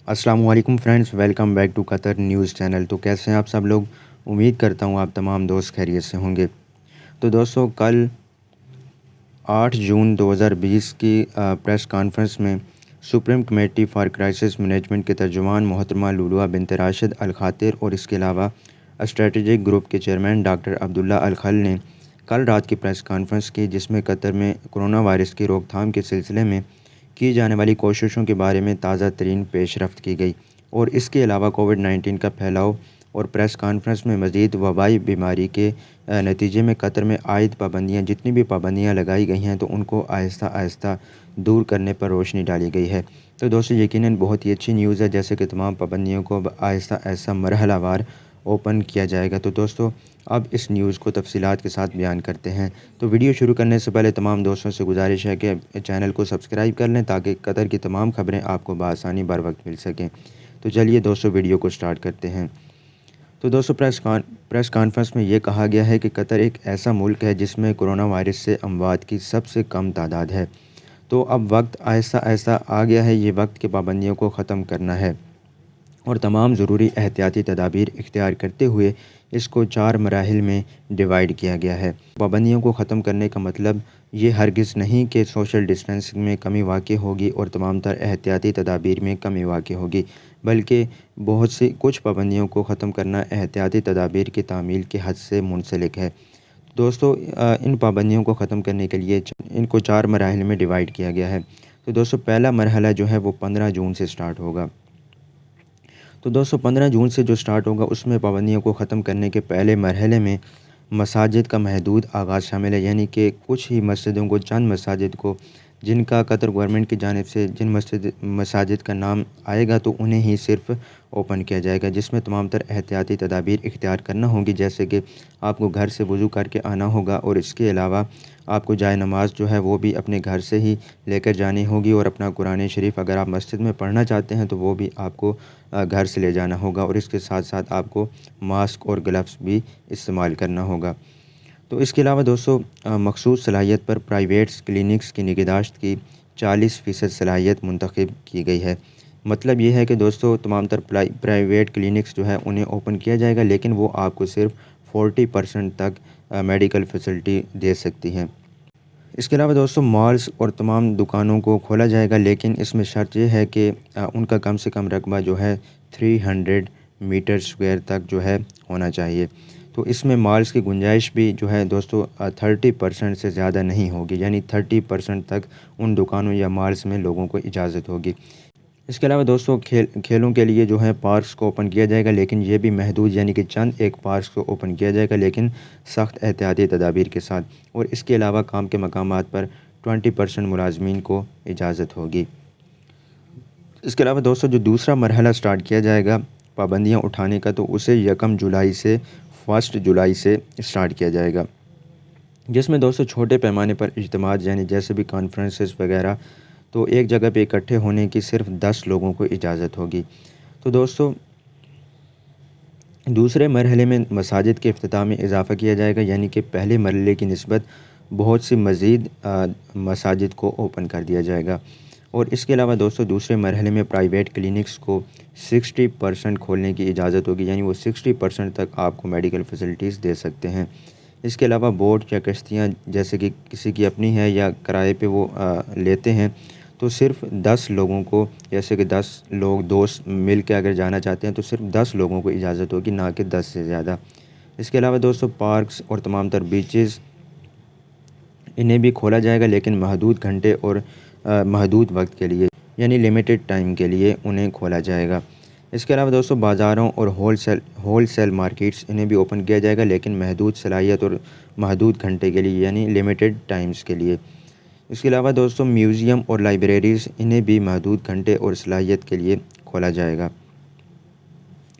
अस्सलामु अलैकुम friends, welcome back to Qatar news channel. तो कैसे हैं आप सब लोग? उम्मीद करता हूँ आप तमाम दोस्त खैरियत से होंगे। तो दोस्तों, कल 8 जून 2020 की प्रेस कॉन्फ्रेंस में supreme committee for crisis management के तर्जुमान मोहतरमा लुलुआ बिनत राशिद अल खातिर और इसके अलावा स्ट्रेटेजिक ग्रुप के चेयरमैन डॉक्टर अब्दुल्ला अल खल ने कल रात की प्रेस कॉन्फ्रेंस की, जिसमें कतर में कोरोना वायरस की रोकथाम के सिलसिले में की जाने वाली कोशिशों के बारे में ताज़ा तरीन पेशरफ्त की गई और इसके अलावा कोविड-19 का फैलाव और प्रेस कॉन्फ्रेंस में मज़ीद वबाई बीमारी के नतीजे में कतर में आयद पाबंदियाँ, जितनी भी पाबंदियाँ लगाई गई हैं, तो उनको आहिस्ता आहिस्ता दूर करने पर रोशनी डाली गई है। तो दोस्तों, यकीनन बहुत ही अच्छी न्यूज़ है, जैसे कि तमाम पाबंदियों को अब आहिस्ता आहिस्ता मरहलावार ओपन किया जाएगा। तो दोस्तों, अब इस न्यूज़ को तफसीलात के साथ बयान करते हैं। तो वीडियो शुरू करने से पहले तमाम दोस्तों से गुजारिश है कि चैनल को सब्सक्राइब कर लें, ताकि कतर की तमाम खबरें आपको बआसानी बर वक्त मिल सकें। तो चलिए दोस्तों, वीडियो को स्टार्ट करते हैं। तो दोस्तों, प्रेस कॉन्फ्रेंस में ये कहा गया है कि कतर एक ऐसा मुल्क है जिसमें कोरोना वायरस से अमवात की सबसे कम तादाद है। तो अब वक्त आहिस्ता आहिस्ता आ गया है, ये वक्त की पाबंदियों को ख़त्म करना है और तमाम ज़रूरी एहतियाती तदाबीर इख्तियार करते हुए इसको 4 मराहिल में डिवाइड किया गया है। पाबंदियों को ख़त्म करने का मतलब ये हरगिज़ नहीं कि सोशल डिस्टेंसिंग में कमी वाक़ई होगी और तमाम तर एहतियाती तदाबीर में कमी वाक़ई होगी, बल्कि बहुत सी कुछ पाबंदियों को ख़त्म करना एहतियाती तदाबीर की तामील के हद से मुंसलिक है। दोस्तों, इन पाबंदियों को ख़त्म करने के लिए इनको 4 मराहिल में डिवाइड किया गया है। तो दोस्तों, पहला मरहला जो है वो 15 जून से स्टार्ट होगा। तो दोस्तों, 15 जून से जो स्टार्ट होगा, उसमें पाबंदियों को ख़त्म करने के पहले मरहले में मसाजिद का महदूद आगाज़ शामिल है, यानी कि कुछ ही मस्जिदों को, चंद मसाजिद को, जिनका कतर गवर्नमेंट की जानिब से जिन मसाजिद का नाम आएगा, तो उन्हें ही सिर्फ़ ओपन किया जाएगा, जिसमें तमाम तर एहतियाती तदाबीर इख्तियार करना होगी, जैसे कि आपको घर से वज़ू करके आना होगा और इसके अलावा आपको जाए नमाज़ जो है वो भी अपने घर से ही लेकर जानी होगी और अपना कुरान शरीफ अगर आप मस्जिद में पढ़ना चाहते हैं तो वो भी आपको घर से ले जाना होगा और इसके साथ साथ आपको मास्क और ग्लव्स भी इस्तेमाल करना होगा। तो इसके अलावा दोस्तों, मखसूस सलाहियत पर प्राइवेट क्लिनिक्स की निगहदाश्त की 40% सलाहियत मुंतखब की गई है। मतलब ये है कि दोस्तों, तमाम तर प्राइवेट क्लिनिक्स जो है उन्हें ओपन किया जाएगा, लेकिन वो आपको सिर्फ 40% तक मेडिकल फैसिलिटी दे सकती हैं। इसके अलावा दोस्तों, मॉल्स और तमाम दुकानों को खोला जाएगा, लेकिन इसमें शर्त यह है कि उनका कम से कम रकबा जो है 300 मीटर स्क्वायर तक जो है होना चाहिए। तो इसमें मॉल्स की गुंजाइश भी जो है दोस्तों 30% से ज़्यादा नहीं होगी, यानी 30% तक उन दुकानों या मॉल्स में लोगों को इजाज़त होगी। इसके अलावा दोस्तों, खेलों के लिए जो है पार्क्स को ओपन किया जाएगा, लेकिन ये भी महदूद, यानी कि चंद एक पार्क्स को ओपन किया जाएगा, लेकिन सख्त एहतियाती तदाबीर के साथ। और इसके अलावा काम के मकामात पर 20% मुलाजमीन को इजाज़त होगी। इसके अलावा दोस्तों, जो दूसरा मरहला स्टार्ट किया जाएगा पाबंदियाँ उठाने का, तो उसे 1 जुलाई से 1 जुलाई से स्टार्ट किया जाएगा, जिसमें दोस्तों छोटे पैमाने पर इज्तिमात, यानी जैसे भी कॉन्फ्रेंसेस वगैरह, तो एक जगह पे इकट्ठे होने की सिर्फ 10 लोगों को इजाज़त होगी। तो दोस्तों, दूसरे मरहले में मसाजिद के इफ्तिताह में इजाफ़ा किया जाएगा, यानी कि पहले मरहले की निस्बत बहुत सी मज़ीद मसाजिद को ओपन कर दिया जाएगा। और इसके अलावा दोस्तों, दूसरे मरहले में प्राइवेट क्लिनिक्स को 60% खोलने की इजाज़त होगी, यानी वो 60% तक आपको मेडिकल फैसिलिटीज़ दे सकते हैं। इसके अलावा बोट या कश्तियाँ, जैसे कि किसी की अपनी है या किराए पे वो लेते हैं, तो सिर्फ़ 10 लोगों को, जैसे कि 10 लोग दोस्त मिल के अगर जाना चाहते हैं, तो सिर्फ 10 लोगों को इजाज़त होगी, ना कि 10 से ज़्यादा। इसके अलावा दोस्तों, पार्क्स और तमाम तर बीचेस, इन्हें भी खोला जाएगा, लेकिन महदूद घंटे और महदूद वक्त के लिए, यानी लिमिटेड टाइम के लिए उन्हें खोला जाएगा। इसके अलावा दोस्तों, बाज़ारों और होलसेल मार्केट्स, इन्हें भी ओपन किया जाएगा, लेकिन महदूद सलाहियत और महदूद घंटे के लिए, यानी लिमिटेड टाइम्स के लिए। इसके अलावा दोस्तों, म्यूज़ियम और लाइब्रेरीज़, इन्हें भी महदूद घंटे और सलाहियत के लिए खोला जाएगा।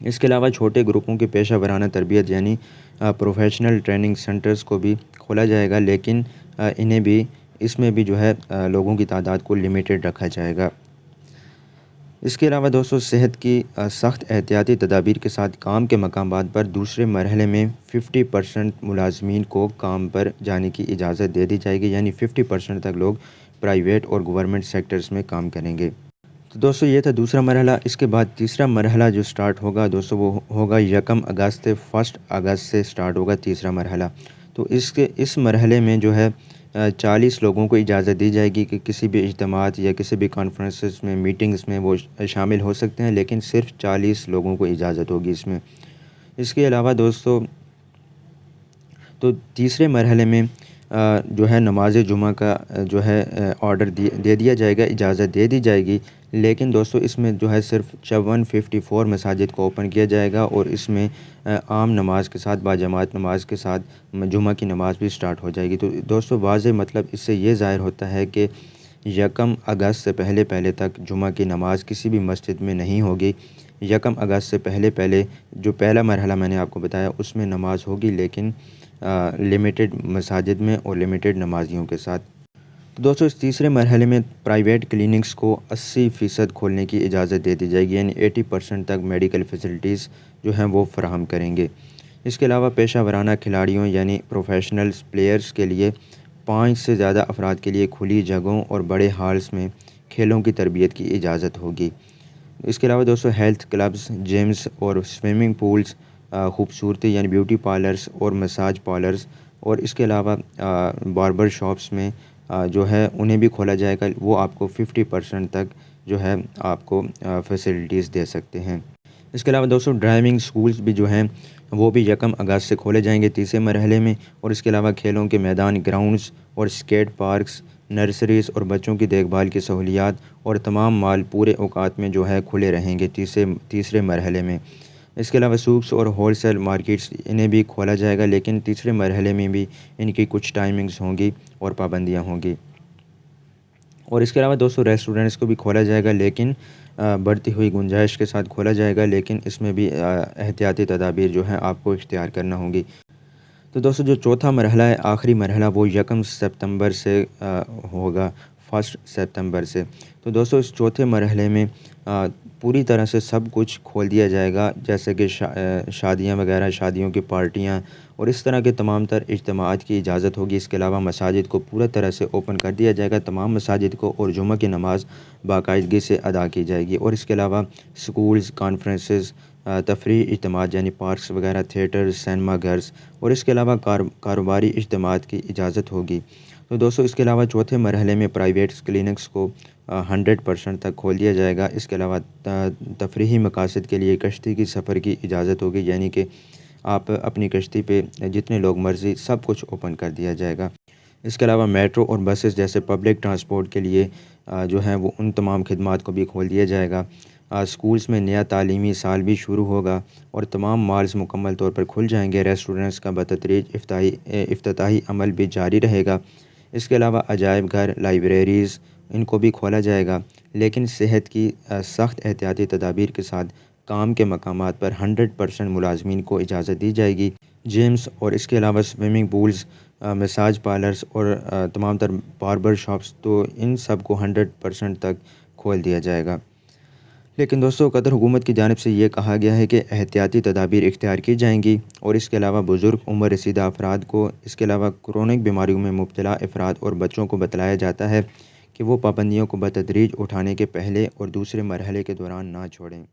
इसके अलावा छोटे ग्रुपों की पेशा वराना तरबियत, यानी प्रोफेशनल ट्रेनिंग सेंटर्स को भी खोला जाएगा, लेकिन इन्हें भी, इसमें भी जो है लोगों की तादाद को लिमिटेड रखा जाएगा। इसके अलावा दोस्तों, सेहत की सख्त एहतियाती तदाबीर के साथ काम के मकामात पर दूसरे मरहले में 50% मुलाजमीन को काम पर जाने की इजाज़त दे दी जाएगी, यानी 50% तक लोग प्राइवेट और गवर्नमेंट सेक्टर्स में काम करेंगे। تو دوستو یہ تھا دوسرا مرحلہ۔ اس کے بعد تیسرا مرحلہ جو سٹارٹ ہوگا دوستو وہ ہوگا 1 اگست، 1 اگست سے سٹارٹ ہوگا تیسرا مرحلہ۔ تو اس مرحلے میں جو ہے 40 لوگوں کو اجازت دی جائے گی کہ کسی بھی اجتماعات یا کسی بھی کانفرنسز میں، میٹنگز میں وہ شامل ہو سکتے ہیں، لیکن صرف 40 لوگوں کو اجازت ہوگی اس میں۔ اس کے علاوہ دوستو تو تیسرے مرحلے میں جو ہے نماز جمعہ کا جو ہے آرڈر دے دیا جائے گا، اجازت دے دی جائے گی، لیکن دوستو اس میں جو ہے صرف 54 مساجد کو اوپن کیا جائے گا، اور اس میں عام نماز کے ساتھ، باجماعت نماز کے ساتھ جمعہ کی نماز بھی سٹارٹ ہو جائے گی۔ تو دوستو واضح مطلب اس سے یہ ظاہر ہوتا ہے کہ 1 اگست سے پہلے تک جمعہ کی نماز کسی بھی مسجد میں نہیں ہوگی۔ 1 اگست سے پہلے جو پہلا مرحلہ میں نے آپ کو بتایا اس میں نماز ہوگی، لیکن لمیٹڈ مساجد میں اور لمیٹڈ نمازیوں کے ساتھ۔ تو دوستو اس تیسرے مرحلے میں پرائیویٹ کلینکس کو 80% کھولنے کی اجازت دے دی جائے گی، یعنی 80% تک میڈیکل فیسلٹیز جو ہیں وہ فراہم کریں گے۔ اس کے علاوہ پیشہ ورانہ کھلاڑیوں یعنی پروفیشنلز پلیئرز کے لیے 5 سے زیادہ افراد کے لیے کھلی جگہوں اور بڑے ہالز میں کھیلوں کی تربیت کی اجازت ہوگی۔ اس کے علاوہ دوستو ہیلتھ کلبز، جمز اور سوئمنگ پولز، خوبصورتی یعنی بیوٹی پارلرز اور مساج پارلرز، اور اس کے علاوہ باربر شاپس میں جو ہے انہیں بھی کھولا جائے گا۔ وہ آپ کو 50% تک جو ہے آپ کو فیسلٹیز دے سکتے ہیں۔ اس کے علاوہ دوستو ڈرائیونگ سکولز بھی جو ہیں وہ بھی 1 اگست سے کھولے جائیں گے تیسرے مرحلے میں، اور اس کے علاوہ کھیلوں کے میدان، گراؤنڈز اور اسکیٹ پارکس، نرسریز اور بچوں کی دیکھ بھال کی سہولیات اور تمام مال پورے اوقات میں جو ہے کھلے رہیں گے تیسرے مرحلے میں۔ اس کے علاوہ سوقس اور ہول سیل مارکیٹس انہیں بھی کھولا جائے گا، لیکن تیسرے مرحلے میں بھی ان کی کچھ ٹائمنگز ہوں گی اور پابندیاں ہوں گی۔ اور اس کے علاوہ دوستو ریسٹورنٹس کو بھی کھولا جائے گا، لیکن بڑھتی ہوئی گنجائش کے ساتھ کھولا جائے گا، لیکن اس میں بھی احتیاطی تدابیر جو ہیں آپ کو اختیار کرنا ہوں گی۔ تو دوستو جو چوتھا مرحلہ ہے، آخری مرحلہ، وہ 1 ستمبر سے ہوگا، 1 ستمبر سے۔ تو دوستو اس چوتھے مرحلے میں پوری طرح سے سب کچھ کھول دیا جائے گا، جیسے کہ شادیاں وغیرہ، شادیوں کی پارٹیاں اور اس طرح کے تمام تر اجتماعات کی اجازت ہوگی۔ اس کے علاوہ مساجد کو پورا طرح سے اوپن کر دیا جائے گا، تمام مساجد کو، اور جمعہ کی نماز باقاعدگی سے ادا کی جائے گی۔ اور اس کے علاوہ سکولز، کانفرنسز، تفریحی اجتماعات یعنی پارکس وغیرہ، تھیٹرز، سینما گھرز، اور اس کے علاوہ کاروباری اجتماعات کی اجازت ہوگی۔ تو دوستو اس کے علاوہ چوتھے مرحلے میں پرائیویٹ کلینکس کو 100% تک کھول دیا جائے گا۔ اس کے علاوہ تفریحی مقاصد کے لیے کشتی کی سفر کی اجازت ہوگی، یعنی کہ آپ اپنی کشتی پہ جتنے لوگ مرضی سب کچھ اوپن کر دیا جائے گا۔ اس کے علاوہ میٹرو اور بسز جیسے پبلک ٹرانسپورٹ کے لیے جو ہے وہ ان تمام خدمات کو بھی کھول دیا جائے گا۔ سکولز میں نیا تعلیمی سال بھی شروع ہوگا اور تمام مالز مکمل طور پر کھل جائیں گے۔ ریسٹورنٹس کا بتدریج افتتاحی عمل بھی جاری رہے گا۔ اس کے علاوہ عجائب گھر، لائبریریز، ان کو بھی کھولا جائے گا، لیکن صحت کی سخت احتیاطی تدابیر کے ساتھ کام کے مقامات پر 100% ملازمین کو اجازت دی جائے گی۔ جیمز اور اس کے علاوہ سوئمنگ پولز، مساج پارلرز اور تمام تر باربر شاپس، تو ان سب کو 100% تک کھول دیا جائے گا۔ لیکن دوستو قطر حکومت کی جانب سے یہ کہا گیا ہے کہ احتیاطی تدابیر اختیار کی جائیں گی، اور اس کے علاوہ بزرگ عمر رسیدہ افراد کو، اس کے علاوہ کرونک بیماریوں میں مبتلا افراد اور بچوں کو بتلایا جاتا ہے کہ وہ پابندیوں کو بتدریج اٹھانے کے پہلے اور دوسرے مرحلے کے دوران نہ چھوڑیں۔